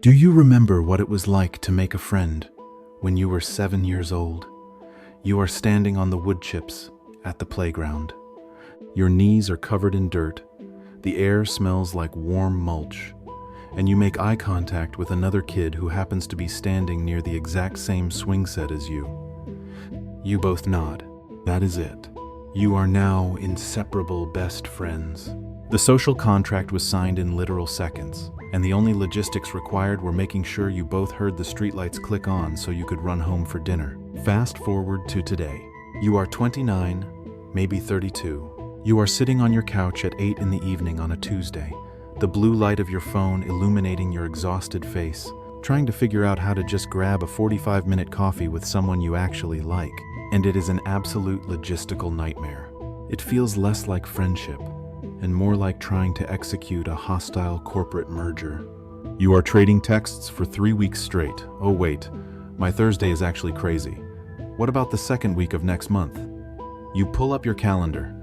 Do you remember what it was like to make a friend when you were 7 years old? You are standing on the wood chips at the playground. Your knees are covered in dirt, the air smells like warm mulch, and you make eye contact with another kid who happens to be standing near the exact same swing set as you. You both nod. That is it. You are now inseparable best friends. The social contract was signed in literal seconds, and the only logistics required were making sure you both heard the streetlights click on so you could run home for dinner. Fast forward to today. You are 29, maybe 32. You are sitting on your couch at 8 in the evening on a Tuesday, the blue light of your phone illuminating your exhausted face, trying to figure out how to just grab a 45-minute coffee with someone you actually like. And it is an absolute logistical nightmare. It feels less like friendship and more like trying to execute a hostile corporate merger. You are trading texts for 3 weeks straight. Oh wait, my Thursday is actually crazy. What about the second week of next month? You pull up your calendar.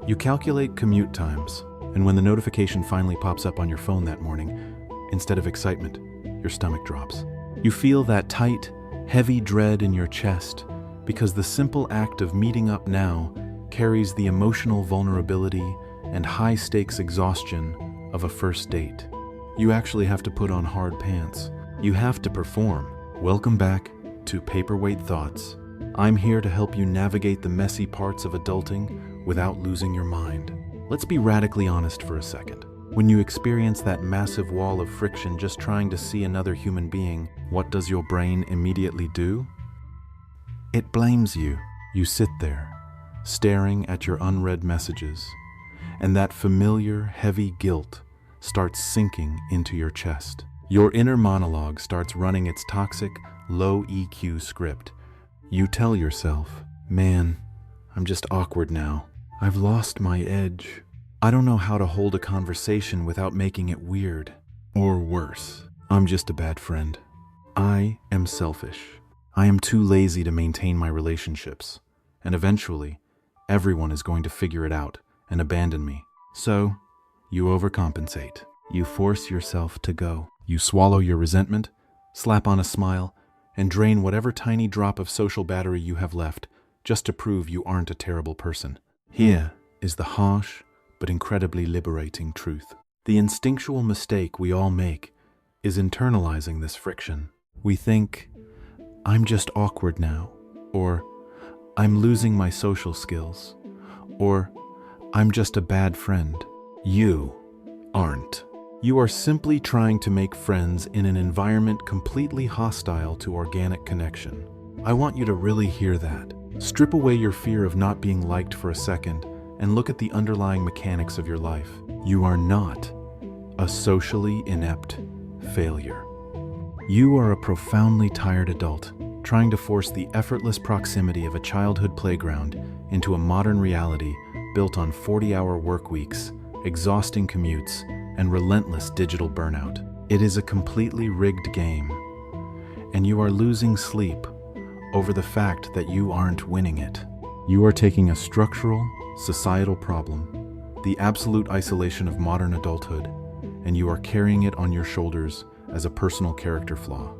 You calculate commute times, and when the notification finally pops up on your phone that morning, instead of excitement, your stomach drops. You feel that tight, heavy dread in your chest because the simple act of meeting up now carries the emotional vulnerability and high-stakes exhaustion of a first date. You actually have to put on hard pants. You have to perform. Welcome back to Paperweight Thoughts. I'm here to help you navigate the messy parts of adulting without losing your mind. Let's be radically honest for a second. When you experience that massive wall of friction just trying to see another human being, what does your brain immediately do? It blames you. You sit there, staring at your unread messages, and that familiar, heavy guilt starts sinking into your chest. Your inner monologue starts running its toxic, low EQ script. You tell yourself, man, I'm just awkward now. I've lost my edge. I don't know how to hold a conversation without making it weird. Or worse, I'm just a bad friend. I am selfish. I am too lazy to maintain my relationships. And eventually, everyone is going to figure it out and abandon me. So, you overcompensate. You force yourself to go. You swallow your resentment, slap on a smile, and drain whatever tiny drop of social battery you have left just to prove you aren't a terrible person. Here is the harsh but incredibly liberating truth. The instinctual mistake we all make is internalizing this friction. We think, I'm just awkward now, or I'm losing my social skills, or I'm just a bad friend. You aren't. You are simply trying to make friends in an environment completely hostile to organic connection. I want you to really hear that. Strip away your fear of not being liked for a second and look at the underlying mechanics of your life. You are not a socially inept failure. You are a profoundly tired adult trying to force the effortless proximity of a childhood playground into a modern reality built on 40-hour work weeks, exhausting commutes, and relentless digital burnout. It is a completely rigged game, and you are losing sleep over the fact that you aren't winning it. You are taking a structural, societal problem, the absolute isolation of modern adulthood, and you are carrying it on your shoulders as a personal character flaw.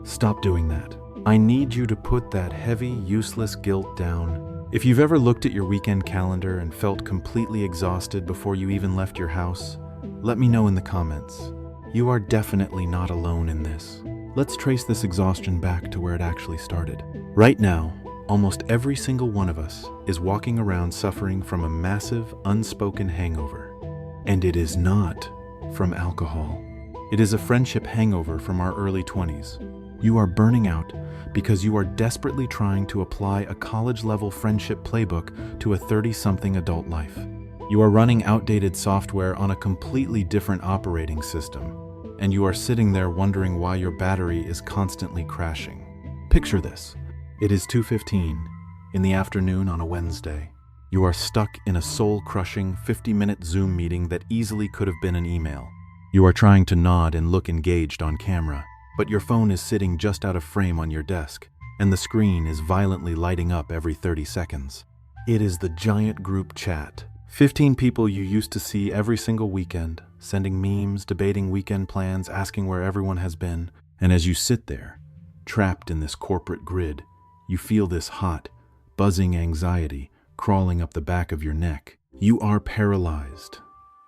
Stop doing that. I need you to put that heavy, useless guilt down. If you've ever looked at your weekend calendar and felt completely exhausted before you even left your house, let me know in the comments. You are definitely not alone in this. Let's trace this exhaustion back to where it actually started. Right now, almost every single one of us is walking around suffering from a massive, unspoken hangover. And it is not from alcohol. It is a friendship hangover from our early 20s. You are burning out because you are desperately trying to apply a college-level friendship playbook to a 30-something adult life. You are running outdated software on a completely different operating system, and you are sitting there wondering why your battery is constantly crashing. Picture this. It is 2:15 in the afternoon on a Wednesday. You are stuck in a soul-crushing 50-minute Zoom meeting that easily could have been an email. You are trying to nod and look engaged on camera, but your phone is sitting just out of frame on your desk, and the screen is violently lighting up every 30 seconds. It is the giant group chat, 15 people you used to see every single weekend, sending memes, debating weekend plans, asking where everyone has been. And as you sit there, trapped in this corporate grid, you feel this hot, buzzing anxiety crawling up the back of your neck. You are paralyzed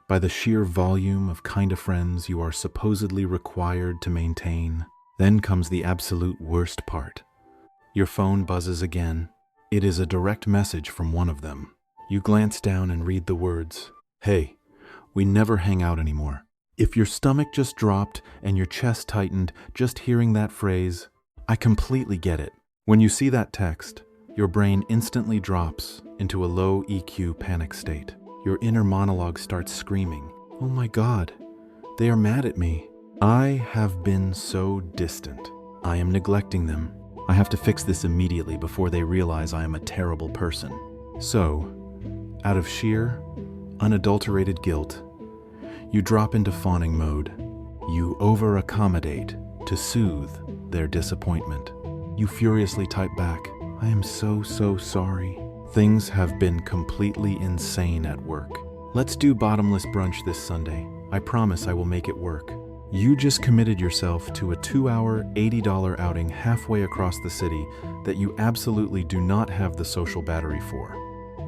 by the sheer volume of kind of friends you are supposedly required to maintain. Then comes the absolute worst part. Your phone buzzes again. It is a direct message from one of them. You glance down and read the words, "Hey, we never hang out anymore." If your stomach just dropped and your chest tightened just hearing that phrase, I completely get it. When you see that text, your brain instantly drops into a low EQ panic state. Your inner monologue starts screaming, "Oh my God, they are mad at me. I have been so distant. I am neglecting them. I have to fix this immediately before they realize I am a terrible person." So, out of sheer, unadulterated guilt, you drop into fawning mode. You over-accommodate to soothe their disappointment. You furiously type back, "I am so sorry. Things have been completely insane at work. Let's do bottomless brunch this Sunday. I promise I will make it work." You just committed yourself to a 2-hour, $80 outing halfway across the city that you absolutely do not have the social battery for.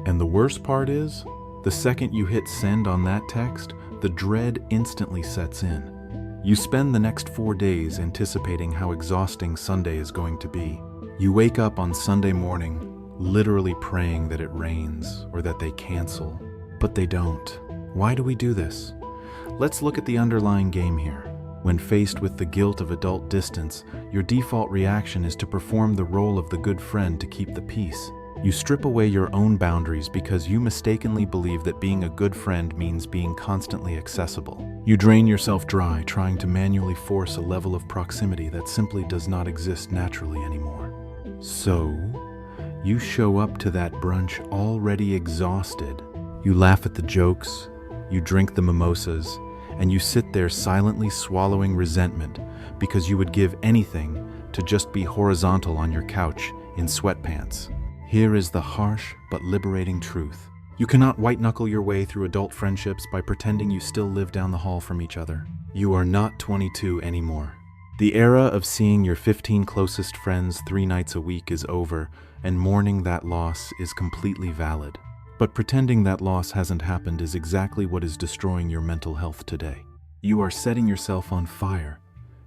And the worst part is, the second you hit send on that text, the dread instantly sets in. You spend the next 4 days anticipating how exhausting Sunday is going to be. You wake up on Sunday morning, literally praying that it rains or that they cancel, but they don't. Why do we do this? Let's look at the underlying game here. When faced with the guilt of adult distance, your default reaction is to perform the role of the good friend to keep the peace. You strip away your own boundaries because you mistakenly believe that being a good friend means being constantly accessible. You drain yourself dry, trying to manually force a level of proximity that simply does not exist naturally anymore. So, you show up to that brunch already exhausted. You laugh at the jokes, you drink the mimosas, and you sit there silently swallowing resentment because you would give anything to just be horizontal on your couch in sweatpants. Here is the harsh but liberating truth. You cannot white-knuckle your way through adult friendships by pretending you still live down the hall from each other. You are not 22 anymore. The era of seeing your 15 closest friends 3 nights a week is over, and mourning that loss is completely valid. But pretending that loss hasn't happened is exactly what is destroying your mental health today. You are setting yourself on fire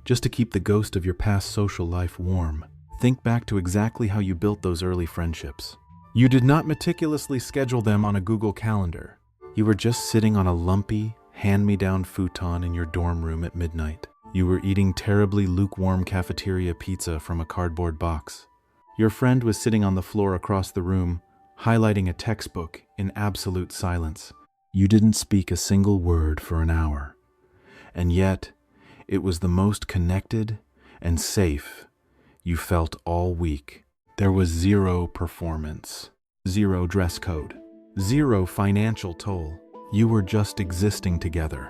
just to keep the ghost of your past social life warm. Think back to exactly how you built those early friendships. You did not meticulously schedule them on a Google Calendar. You were just sitting on a lumpy, hand-me-down futon in your dorm room at midnight. You were eating terribly lukewarm cafeteria pizza from a cardboard box. Your friend was sitting on the floor across the room, highlighting a textbook in absolute silence. You didn't speak a single word for an hour. And yet, it was the most connected and safe you felt all week. There was zero performance, zero dress code, zero financial toll. You were just existing together.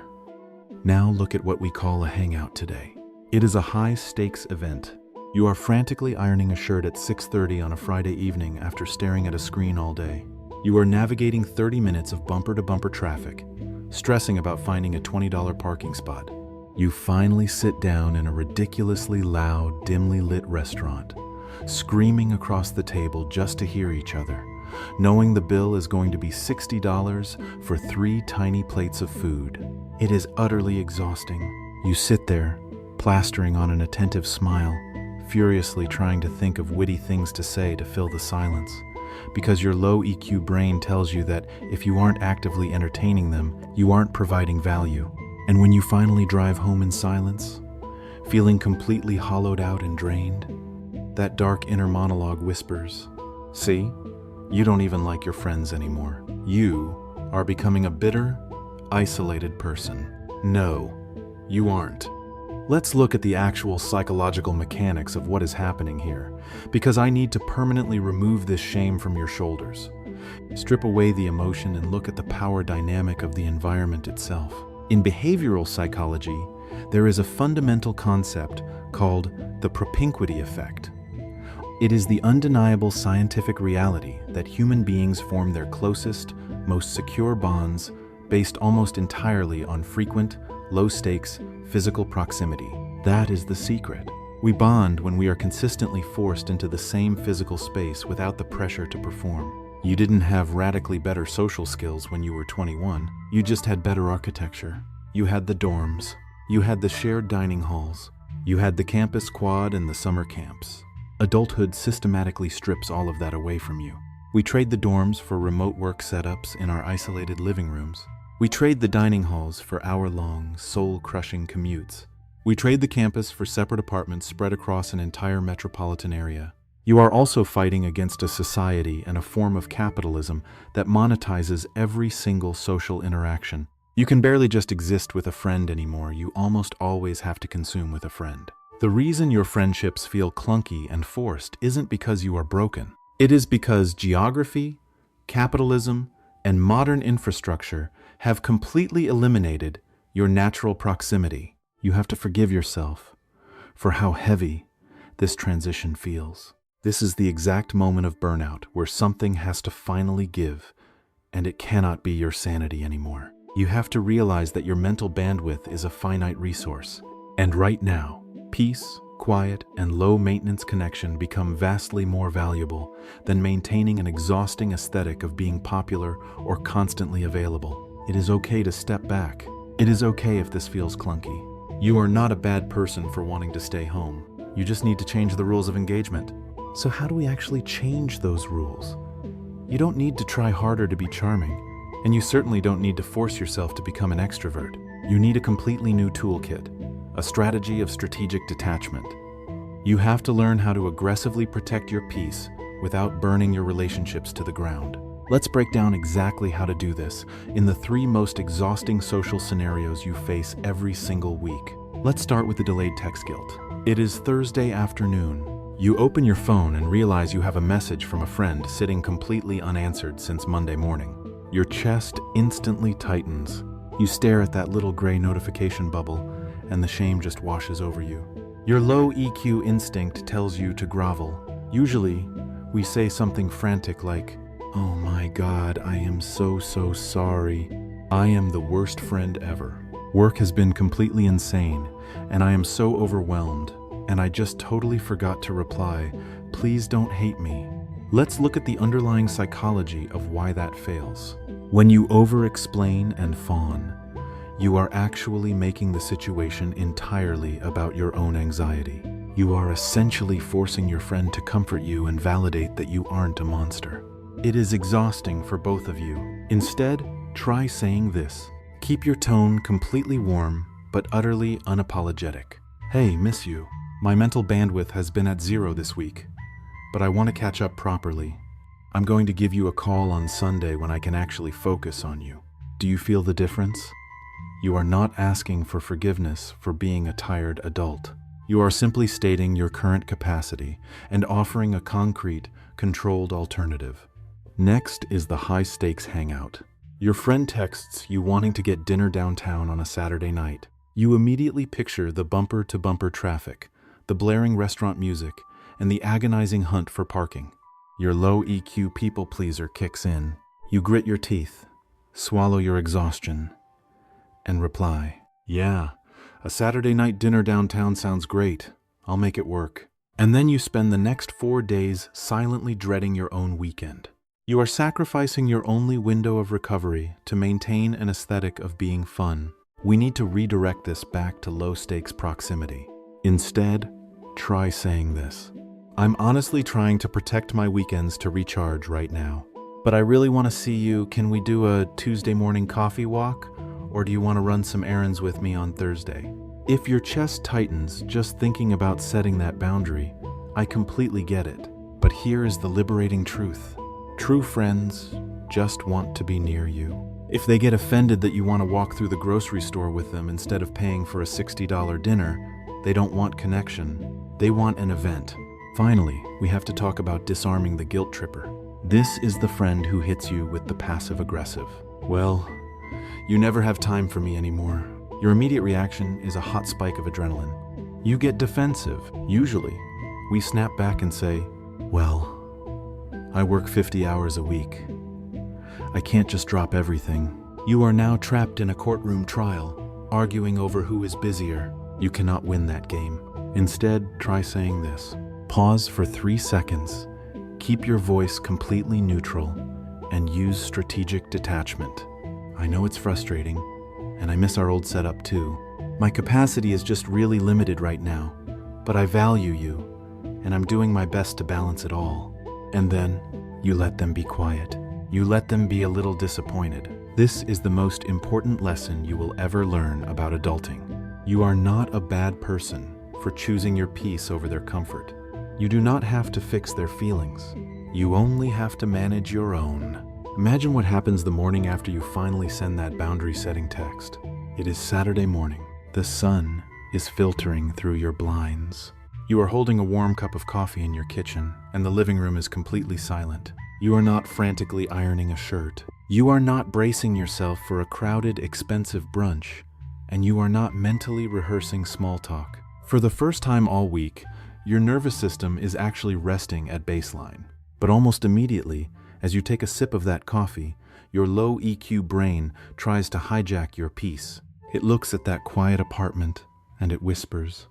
Now look at what we call a hangout today. It is a high-stakes event. You are frantically ironing a shirt at 6:30 on a Friday evening after staring at a screen all day. You are navigating 30 minutes of bumper-to-bumper traffic, stressing about finding a $20 parking spot. You finally sit down in a ridiculously loud, dimly lit restaurant, screaming across the table just to hear each other, knowing the bill is going to be $60 for 3 tiny plates of food. It is utterly exhausting. You sit there, plastering on an attentive smile, furiously trying to think of witty things to say to fill the silence, because your low EQ brain tells you that if you aren't actively entertaining them, you aren't providing value. And when you finally drive home in silence, feeling completely hollowed out and drained, that dark inner monologue whispers, "See, you don't even like your friends anymore. You are becoming a bitter, isolated person." No, you aren't. Let's look at the actual psychological mechanics of what is happening here, because I need to permanently remove this shame from your shoulders. Strip away the emotion and look at the power dynamic of the environment itself. In behavioral psychology, there is a fundamental concept called the propinquity effect. It is the undeniable scientific reality that human beings form their closest, most secure bonds based almost entirely on frequent, low-stakes, physical proximity. That is the secret. We bond when we are consistently forced into the same physical space without the pressure to perform. You didn't have radically better social skills when you were 21. You just had better architecture. You had the dorms. You had the shared dining halls. You had the campus quad and the summer camps. Adulthood systematically strips all of that away from you. We trade the dorms for remote work setups in our isolated living rooms. We trade the dining halls for hour-long, soul-crushing commutes. We trade the campus for separate apartments spread across an entire metropolitan area. You are also fighting against a society and a form of capitalism that monetizes every single social interaction. You can barely just exist with a friend anymore. You almost always have to consume with a friend. The reason your friendships feel clunky and forced isn't because you are broken. It is because geography, capitalism, and modern infrastructure have completely eliminated your natural proximity. You have to forgive yourself for how heavy this transition feels. This is the exact moment of burnout where something has to finally give, and it cannot be your sanity anymore. You have to realize that your mental bandwidth is a finite resource. And right now, peace, quiet, and low-maintenance connection become vastly more valuable than maintaining an exhausting aesthetic of being popular or constantly available. It is okay to step back. It is okay if this feels clunky. You are not a bad person for wanting to stay home. You just need to change the rules of engagement. So how do we actually change those rules? You don't need to try harder to be charming, and you certainly don't need to force yourself to become an extrovert. You need a completely new toolkit, a strategy of strategic detachment. You have to learn how to aggressively protect your peace without burning your relationships to the ground. Let's break down exactly how to do this in the 3 most exhausting social scenarios you face every single week. Let's start with the delayed text guilt. It is Thursday afternoon. You open your phone and realize you have a message from a friend sitting completely unanswered since Monday morning. Your chest instantly tightens. You stare at that little gray notification bubble, and the shame just washes over you. Your low EQ instinct tells you to grovel. Usually, we say something frantic like, "Oh my God, I am so sorry. I am the worst friend ever. Work has been completely insane, and I am so overwhelmed. And I just totally forgot to reply, please don't hate me." Let's look at the underlying psychology of why that fails. When you over-explain and fawn, you are actually making the situation entirely about your own anxiety. You are essentially forcing your friend to comfort you and validate that you aren't a monster. It is exhausting for both of you. Instead, try saying this. Keep your tone completely warm, but utterly unapologetic. "Hey, miss you. My mental bandwidth has been at 0 this week, but I want to catch up properly. I'm going to give you a call on Sunday when I can actually focus on you. Do you feel the difference?" You are not asking for forgiveness for being a tired adult. You are simply stating your current capacity and offering a concrete, controlled alternative. Next is the high-stakes hangout. Your friend texts you wanting to get dinner downtown on a Saturday night. You immediately picture the bumper-to-bumper traffic, the blaring restaurant music, and the agonizing hunt for parking. Your low EQ people pleaser kicks in. You grit your teeth, swallow your exhaustion, and reply, "Yeah, a Saturday night dinner downtown sounds great. I'll make it work." And then you spend the next 4 days silently dreading your own weekend. You are sacrificing your only window of recovery to maintain an aesthetic of being fun. We need to redirect this back to low-stakes proximity. Instead, try saying this. "I'm honestly trying to protect my weekends to recharge right now. But I really want to see you. Can we do a Tuesday morning coffee walk? Or do you want to run some errands with me on Thursday?" If your chest tightens just thinking about setting that boundary, I completely get it. But here is the liberating truth. True friends just want to be near you. If they get offended that you want to walk through the grocery store with them instead of paying for a $60 dinner, they don't want connection. They want an event. Finally, we have to talk about disarming the guilt-tripper. This is the friend who hits you with the passive-aggressive. "Well, you never have time for me anymore." Your immediate reaction is a hot spike of adrenaline. You get defensive. Usually, we snap back and say, "Well, I work 50 hours a week. I can't just drop everything. You are now trapped in a courtroom trial, arguing over who is busier. You cannot win that game. Instead, try saying this. Pause for 3 seconds. Keep your voice completely neutral and use strategic detachment. I know it's frustrating, and I miss our old setup too. My capacity is just really limited right now, but I value you, and I'm doing my best to balance it all. And then, you let them be quiet. You let them be a little disappointed. This is the most important lesson you will ever learn about adulting. You are not a bad person for choosing your peace over their comfort. You do not have to fix their feelings. You only have to manage your own. Imagine what happens the morning after you finally send that boundary-setting text. It is Saturday morning. The sun is filtering through your blinds. You are holding a warm cup of coffee in your kitchen, and the living room is completely silent. You are not frantically ironing a shirt. You are not bracing yourself for a crowded, expensive brunch, and you are not mentally rehearsing small talk. For the first time all week, your nervous system is actually resting at baseline. But almost immediately, as you take a sip of that coffee, your low EQ brain tries to hijack your peace. It looks at that quiet apartment, and it whispers,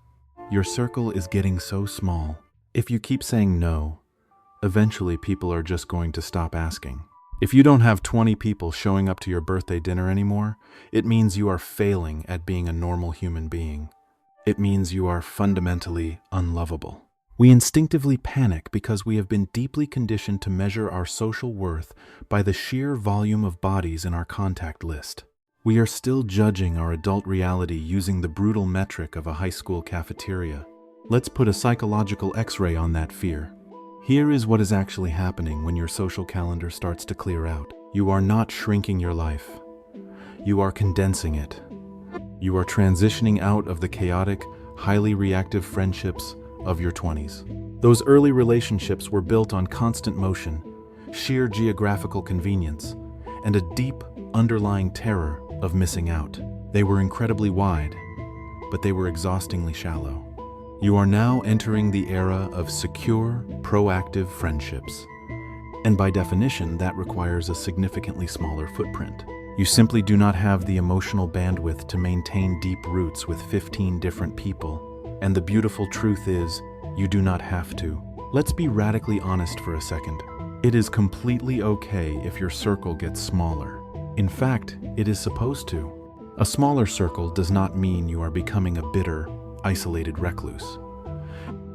"Your circle is getting so small. If you keep saying no, eventually people are just going to stop asking." If you don't have 20 people showing up to your birthday dinner anymore, it means you are failing at being a normal human being. It means you are fundamentally unlovable. We instinctively panic because we have been deeply conditioned to measure our social worth by the sheer volume of bodies in our contact list. We are still judging our adult reality using the brutal metric of a high school cafeteria. Let's put a psychological X-ray on that fear. Here is what is actually happening when your social calendar starts to clear out. You are not shrinking your life. You are condensing it. You are transitioning out of the chaotic, highly reactive friendships of your 20s. Those early relationships were built on constant motion, sheer geographical convenience, and a deep, underlying terror of missing out. They were incredibly wide, but they were exhaustingly shallow. You are now entering the era of secure, proactive friendships. And by definition, that requires a significantly smaller footprint. You simply do not have the emotional bandwidth to maintain deep roots with 15 different people. And the beautiful truth is, you do not have to. Let's be radically honest for a second. It is completely okay if your circle gets smaller. In fact, it is supposed to. A smaller circle does not mean you are becoming a bitter, isolated recluse.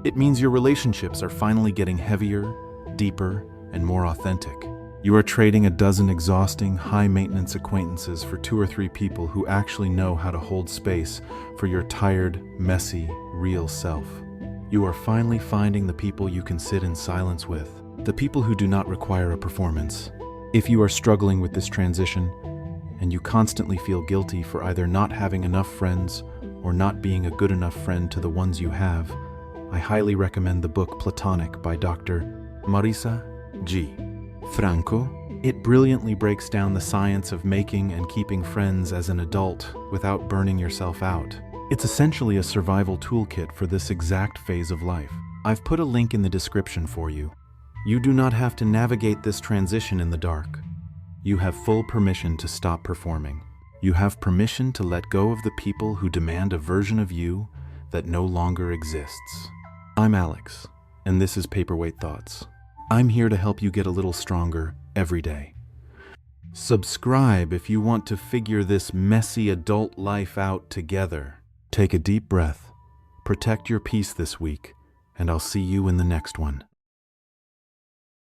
It means your relationships are finally getting heavier, deeper, and more authentic. You are trading a dozen exhausting, high-maintenance acquaintances for 2 or 3 people who actually know how to hold space for your tired, messy, real self. You are finally finding the people you can sit in silence with, the people who do not require a performance. If you are struggling with this transition, and you constantly feel guilty for either not having enough friends or not being a good enough friend to the ones you have, I highly recommend the book Platonic by Dr. Marisa G. Franco. It brilliantly breaks down the science of making and keeping friends as an adult without burning yourself out. It's essentially a survival toolkit for this exact phase of life. I've put a link in the description for you. You do not have to navigate this transition in the dark. You have full permission to stop performing. You have permission to let go of the people who demand a version of you that no longer exists. I'm Alex, and this is Paperweight Thoughts. I'm here to help you get a little stronger every day. Subscribe if you want to figure this messy adult life out together. Take a deep breath, protect your peace this week, and I'll see you in the next one.